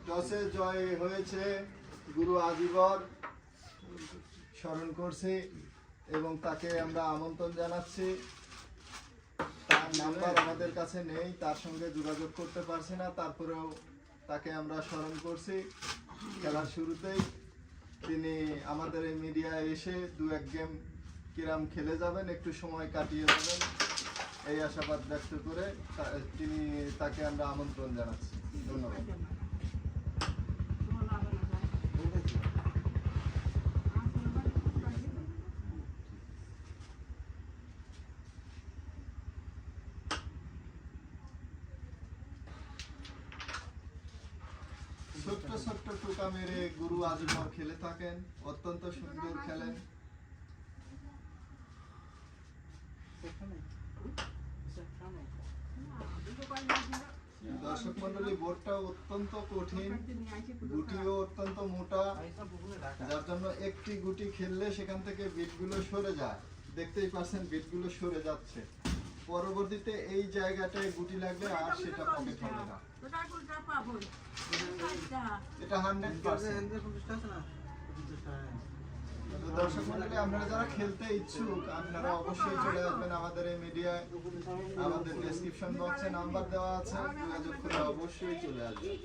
টসে জয় হয়েছে গুরু আজিবর স্মরণ করছি এবং তাকে আমরা আমন্ত্রণ জানাচ্ছি। তার নাম্বার আমাদের কাছে নেই, তার সঙ্গে যোগাযোগ করতে পারছি না, তারপরেও তাকে আমরা স্মরণ করছি। খেলার শুরুতেই তিনি আমাদের এই মিডিয়ায় এসে 2-1 গেম কিরাম খেলে যাবেন, একটু সময় কাটিয়ে যাবেন, এই আশাবাদ ব্যক্ত করে তাকে আমরা আমন্ত্রণ জানাচ্ছি। ধন্যবাদ। ছোট্ট ছোট্ট টোকা মেরে গুরু আজিবর খেলে থাকেন, অত্যন্ত সুন্দর খেলেন। দর্শক মন্ডলী, বোর্ডটা অত্যন্ত কঠিন, গুটিও অত্যন্ত মোটা, যার জন্য একটি গুটি খেললে সেখান থেকে বিটগুলো সরে যায়। দেখতেই পাচ্ছেন বিটগুলো সরে যাচ্ছে। পরবর্তীতে এই জায়গাটায় গুটি লাগলে আর সেটা পকেট হবে না। এটা 100%। দর্শক মন্ডলী, আপনারা যারা খেলতে ইচ্ছুক আপনারা অবশ্যই চলে আসবেন আমাদের এই মিডিয়ায়। আমাদের ডেসক্রিপশন বক্সে নাম্বার দেওয়া আছে, যোগাযোগ করে অবশ্যই চলে আসবেন।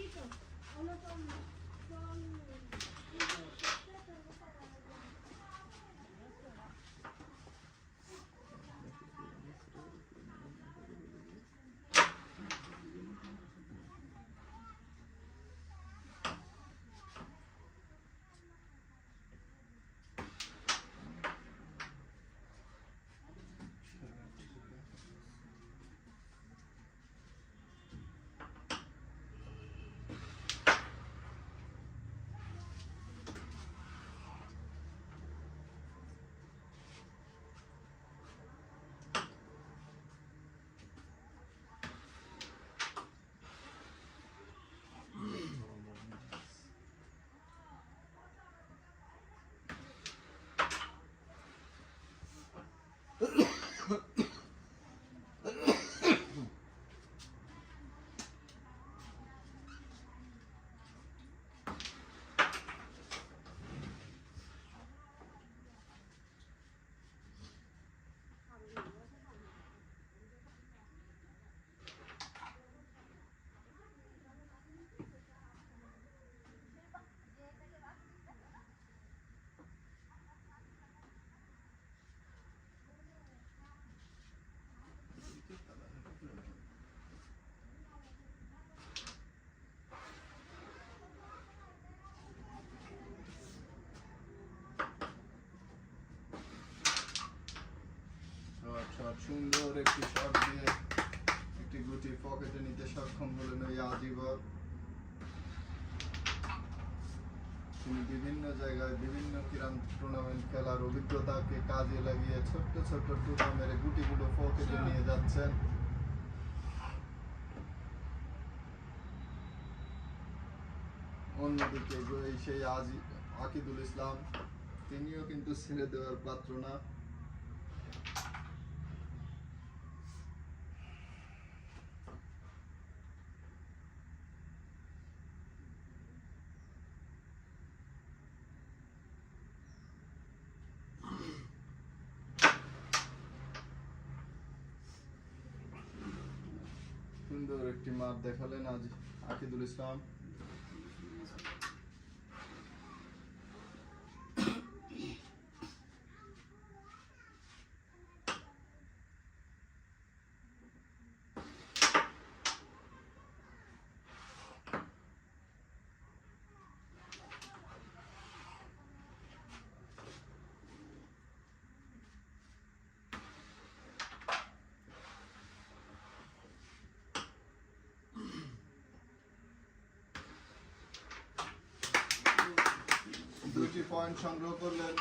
সুন্দর একটি শট দিয়ে একটি গুটি পকেটে নিতে সক্ষম হলেন ওই আজিবর। তিনি বিভিন্ন জায়গায় বিভিন্ন ক্রীড়া টুর্নামেন্ট খেলার অভিজ্ঞতাকে কাজে লাগিয়ে ছোট্ট ছোট্ট টুকা মেরে গুটিগুলো পকেটে নিয়ে যাচ্ছেন। অন্যদিকে সেই আকিদুল ইসলাম, তিনিও কিন্তু ছেড়ে দেওয়ার পাত্র না। সুন্দর একটি মাঠ দেখালেন আজ আকিদুল ইসলাম। দুটি পয়েন্ট সংগ্রহ করলেন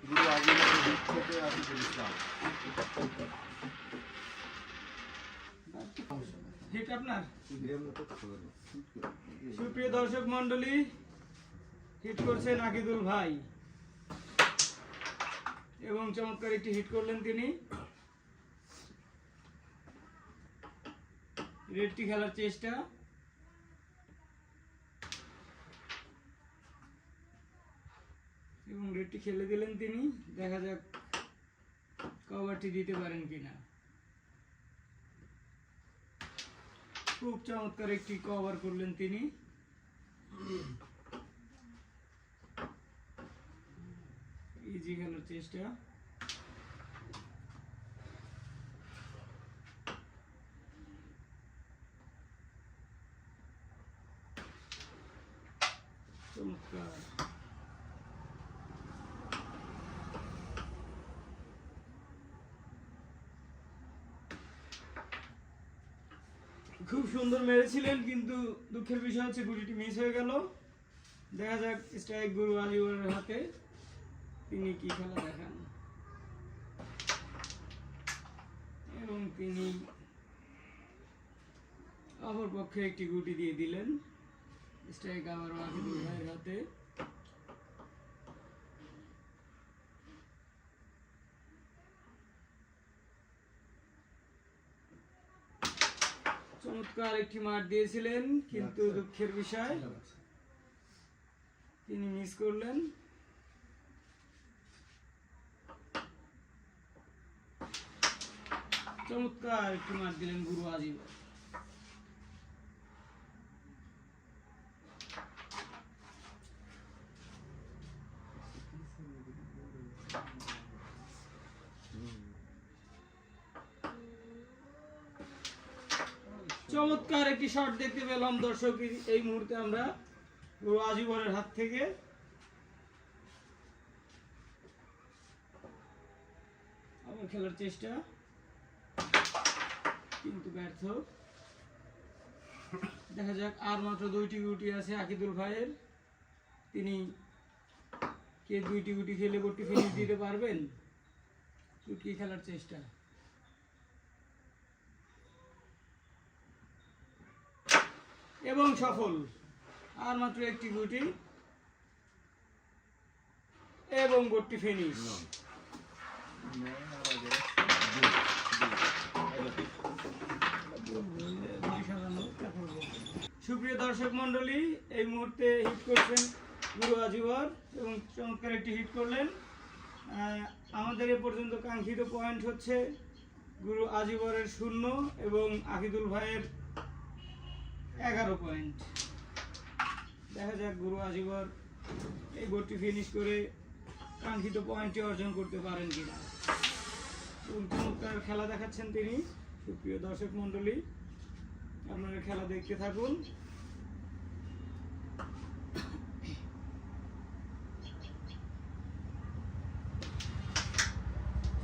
গুরু আজিবরের দিক থেকে আকিদুল ইসলাম। হিট আপনার সুপ্রিয় দর্শক মন্ডলী, হিট করছেন আকিদুল ভাই এবং চমৎকার একটি হিট করলেন তিনি। রেডটি খেলার চেষ্টা। এবং রেডটি খেলে দিলেন তিনি। দেখা যাক কভারটি দিতে পারেন কিনা। খুব চমৎকার একটি কভার করলেন তিনি। ইজি খেলার চেষ্টা। চমৎকার। খুব সুন্দর মেরেছিলেন, কিন্তু দুঃখের বিষয় হচ্ছে গুটিটি মিস হয়ে গেল। দেখা যাক স্ট্রাইক গুরু আজিবরের হাতে, তিনি কি খেলা দেখান। এবং তিনি অপর পক্ষে একটি গুটি দিয়ে দিলেন। স্ট্রাইক আবারও আজিবুল ভাইয়ের হাতে। চমৎকার একটি মার দিয়েছিলেন, কিন্তু দুঃখের বিষয় তিনি মিস করলেন। চমৎকার একটি মার দিলেন গুরু আজিবর। চমৎকার একটি শট দেখতে পেলাম দর্শক এই মুহূর্তে আমরা গুরু আজিবরের হাত থেকে। আবার খেলার চেষ্টা, কিন্তু ব্যর্থ। দেখা যাক, আর মাত্র 2টি গুটি আছে আকিদুল ভাইয়ের। তিনি কে 2টি গুটি খেলে বোর্ডটি ফিনিশ দিতে পারবেন? চুটকি খেলার চেষ্টা, এবং সফল। আর মাত্র একটি গুটি এবং বোর্ডটি ফিনিশ। সুপ্রিয় দর্শক মন্ডলী, এই মুহূর্তে হিট করছেন গুরু আজিবর এবং চমৎকার একটি হিট করলেন। আমাদের এ পর্যন্ত কাঙ্ক্ষিত পয়েন্ট হচ্ছে গুরু আজিবরের 0 এবং আকিদুল ভাইয়ের 11 পয়েন্ট। দেখা যাক গুরু আজিবর এই বোর্ডটি ফিনিশ করে কাঙ্ক্ষিত পয়েন্টটি অর্জন করতে পারেন কিনা। চমৎকার খেলা দেখাচ্ছেন তিনি। সুপ্রিয় দর্শক মন্ডলী, আপনারা খেলা দেখতে থাকুন।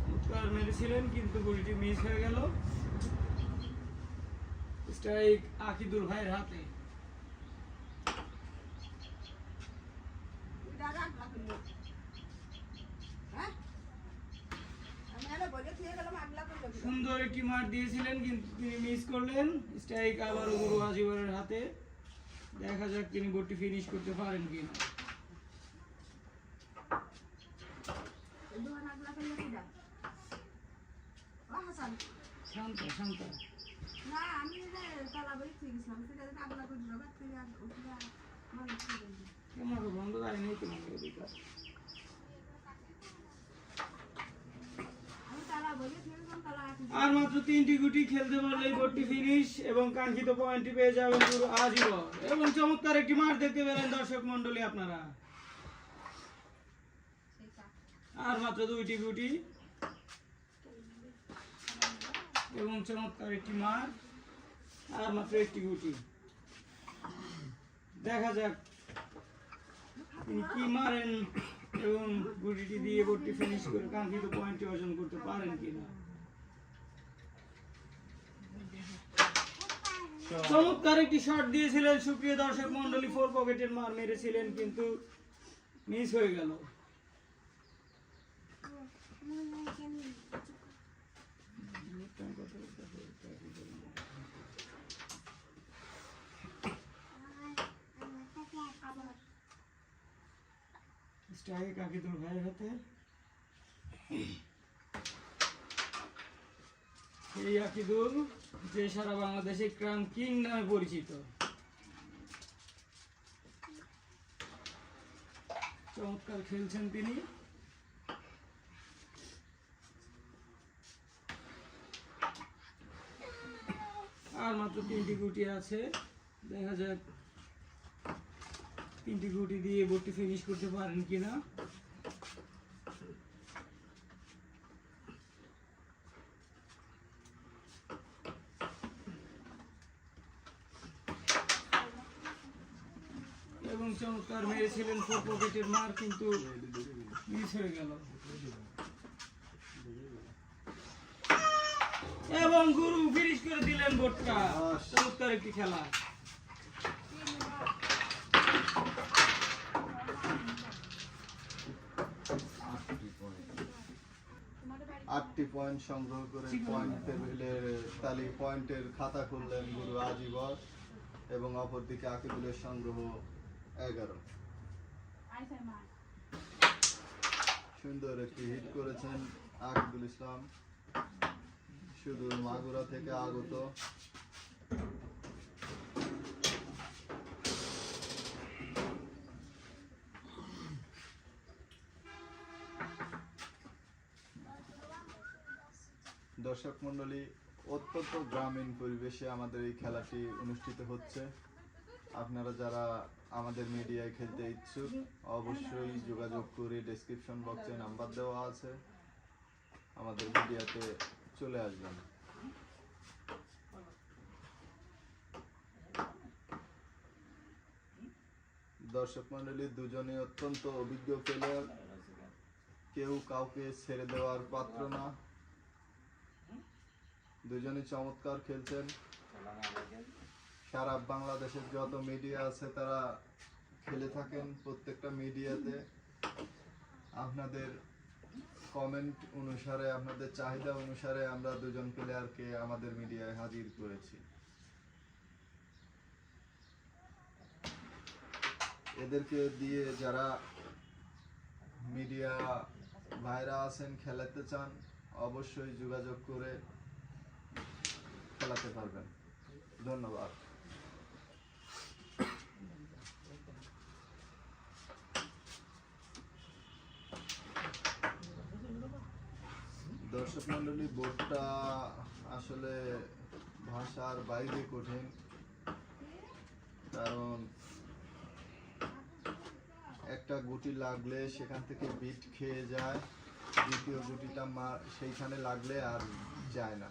চমৎকার মেরেছিলেন, কিন্তু গুলিটি মিস হয়ে গেল। স্ট্রাইক আকিদুল ভাইয়ের হাতে। সুন্দর একটি মার দিয়েছিলেন, কিন্তু তিনি মিস করলেন। স্ট্রাইক আবার গুরু আজিবরের হাতে। দেখা যাক তিনি বোর্ডটি ফিনিশ করতে পারেন কিনা। শান্ত শান্ত। ক্যামেরা বন্ধ করে নেই তো আর মাত্র 3টি গুটি খেলতে পারলেই বোর্ডটি ফিনিশ এবং কাঙ্ক্ষিত পয়েন্টটি পেয়ে যাবেন গুরু আজিবর। এবং চমৎকার একটি মার দেখতে পেলেন দর্শক মন্ডলী আপনারা। আর মাত্র 2টি গুটি এবং চমৎকার একটি মার। আর মাত্র একটি গুটি। দেখা যাক তিনি কি মারেন এবং গুটিটি দিয়ে বোর্ডটি ফিনিশ করে কাঙ্ক্ষিত পয়েন্টটি অর্জন করতে পারেন কিনা। চমৎকার একটি শট দিয়েছিলেন সুপ্রিয় দর্শক মন্ডলী। 4 পকেটের মার মেরেছিলেন, কিন্তু মিস হয়ে গেল। স্ট্রাইক আকিদুল ভাইয়ের হাতে। এই আকিদুল, যে সারা বাংলাদেশে ক্রাম কিং নামে পরিচিত। চমৎকার খেলছেন তিনি। আর মাত্র 3টি গুটি আছে, দেখা যাক 3টি গুটি দিয়ে বোর্ডটি ফিনিশ করতে পারেন কিনা। এবং চমৎকার মেরেছিলেন, ফোর পকেটের মার কিন্তু মিস হয়ে গেল। এবং গুরু ফিনিশ করে দিলেন বোর্ডটা। চমৎকার একটি খেলা। 8টি পয়েন্ট সংগ্রহ করে পয়েন্ট টেবিলের পয়েন্টের খাতা খুললেন গুরু আজিবর, এবং অপরদিকে আকিবুলের সংগ্রহ 11। সুন্দর একটি হিট করেছেন আকিবুল ইসলাম, শুধু মাগুরা থেকে আগত। দর্শক মণ্ডলী, অত্যন্ত গ্রামীণ পরিবেশে আমাদের এই খেলাটি অনুষ্ঠিত হচ্ছে। আপনারা যারা আমাদের মিডিয়ায় খেলতে ইচ্ছুক অবশ্যই যোগাযোগ করে ডেসক্রিপশন বক্সে নাম্বার দেওয়া আছে, আমাদের মিডিয়াতে চলে আসবেন। দর্শক মণ্ডলী, দুজনে অত্যন্ত অভিজ্ঞ প্লেয়ার, কেউ কাউকে ছেড়ে দেওয়ার পাত্র না। দুজনই চমৎকার খেলছেন। সারা বাংলাদেশের যত মিডিয়া আছে তারা খেলে থাকেন। প্রত্যেকটা মিডিয়াতে আপনাদের কমেন্ট অনুসারে, আপনাদের চাহিদা অনুসারে আমরা দুজন প্লেয়ারকে আমাদের মিডিয়ায় হাজির করেছি। এদেরকে দিয়ে যারা মিডিয়া ভাইরা আছেন খেলাতে চান অবশ্যই যোগাযোগ করে খেলাতে পারবেন। ধন্যবাদ। দর্শক মন্ডলী, বোর্ডটা আসলে ভাষার বাইরে কঠিন, কারণ একটা গুটি লাগলে সেখান থেকে বিট খেয়ে যায়, দ্বিতীয় গুটিটা সেইখানে লাগলে আর যায় না।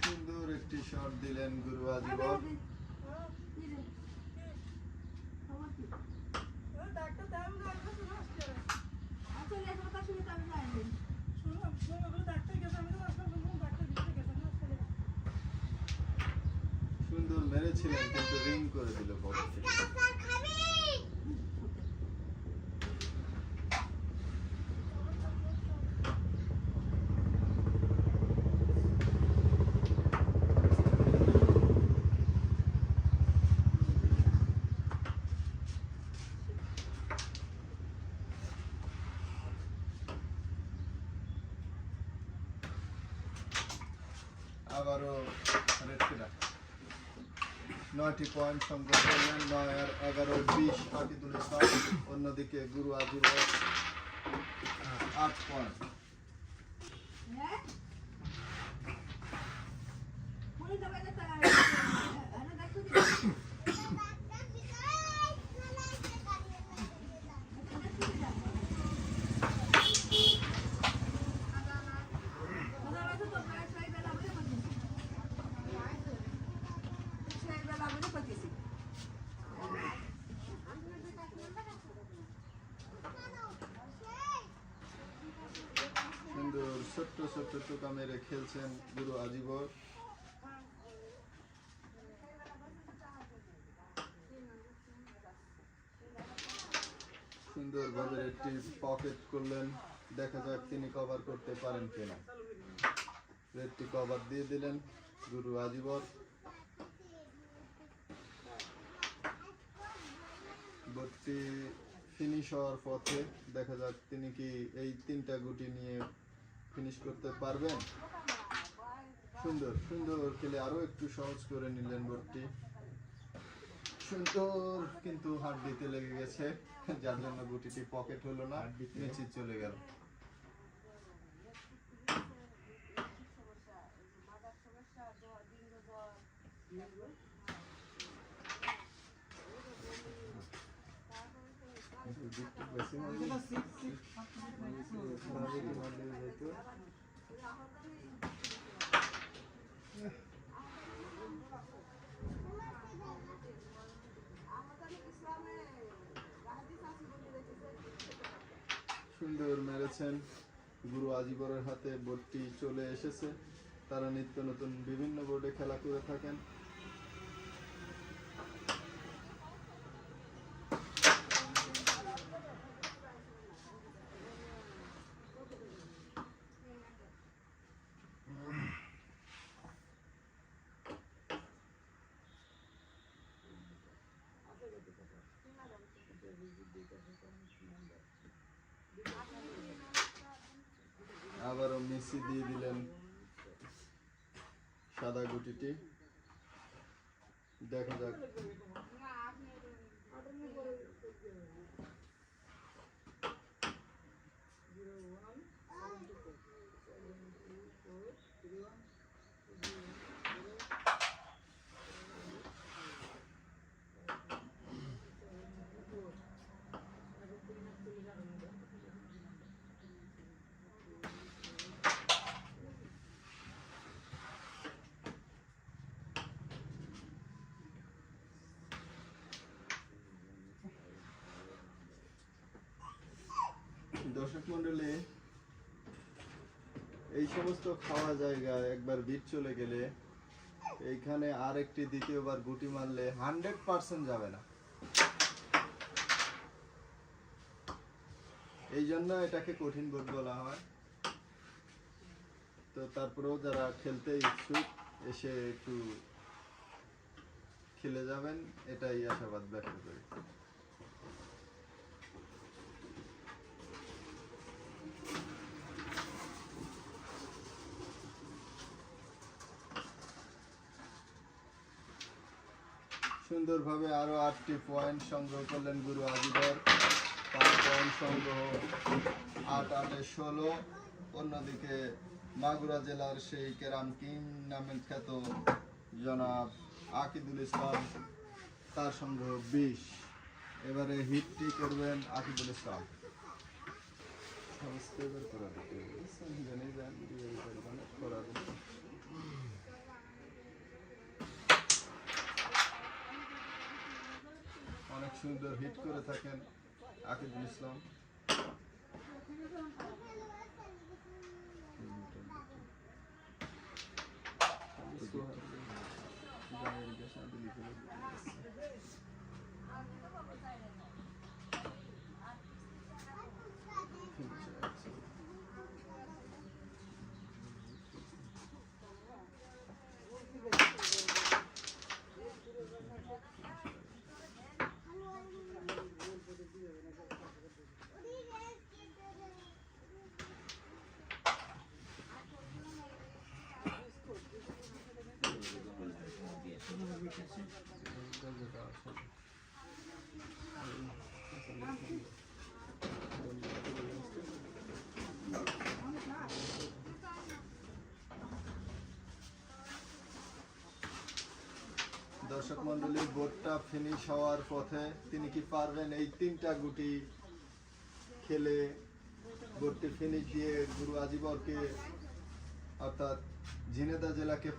সুন্দর একটি শট দিলেন গুরু আজিবর। সুন্দর মেরেছিলেন কিন্তু রিং করে দিল বল। আবারও রেড ফিলার 9টি পয়েন্ট সংগ্রহ করলেন। 9 আর 11 20 আকিদুল ইসলাম। অন্যদিকে গুরু আজিবর 8 পয়েন্ট। সুন্দর ছোট্ট ছোট্ট ছোট্ট টোকা মেরে খেলছেন গুরু আজিবর। সুন্দরভাবে একটি পকেট করলেন, দেখা যাক তিনি কভার করতে পারেন কিনা। রেডটি কভার দিয়ে দিলেন গুরু আজিবর। বোটটি ফিনিশ হওয়ার পথে, দেখা যাক তিনি কি এই 3টা গুটি নিয়ে ফিনিশ করতে পারবেন। সুন্দর সুন্দর খেলে আরো একটু সহজ করে নিলেন বোটটি। সুন্দর, কিন্তু হাত দিতে লেগে গেছে, যার জন্য গুটিটি পকেট হলো না, নিচে চলে গেল। সুন্দর মেরেছেন, গুরু আজিবরের হাতে বোর্ডটি চলে এসেছে। তারা নিত্য নতুন বিভিন্ন বোর্ডে খেলা করে থাকেন। আবারও মেসি দিয়ে দিলেন সাদা গুটিটি, দেখা যাক। দর্শক মন্ডলী, এই সমস্ত খাওয়া জায়গায় একবার বিট চলে গেলে এইখানে আরেকটি দ্বিতীয়বার গুটি মারলে 100% যাবে না। এই জন্য এটাকে কঠিন বোর্ড বলা হয়। তো তারপরেও যারা খেলতে ইচ্ছুক এসে একটু খেলে যাবেন, এটাই আশাবাদ ব্যক্ত করি। সুন্দরভাবে আরো 8টি পয়েন্ট সংগ্রহ করলেন গুরু আজিবর। 5 পয়েন্ট সংগ্রহ, 8-8-এ 16। অন্যদিকে মাগুরা জেলার সেই কেরাম কিং নামে খ্যাত জনাব আকিদুল ইসলাম, তার সংগ্রহ 20। এবারে হিটটি করবেন আকিদুল ইসলাম। অনেক সুন্দর হিট করে থাকেন আকিদুল ইসলাম। দর্শক মন্ডলী, বোর্ডটা ফিনিশ হওয়ার পথে। তিনি কি পারবেন এই 3টা গুটি খেলে বোর্ডটি ফিনিশ দিয়ে গুরু আজিবরকে অর্থাৎ ঝিনেদা জেলাকে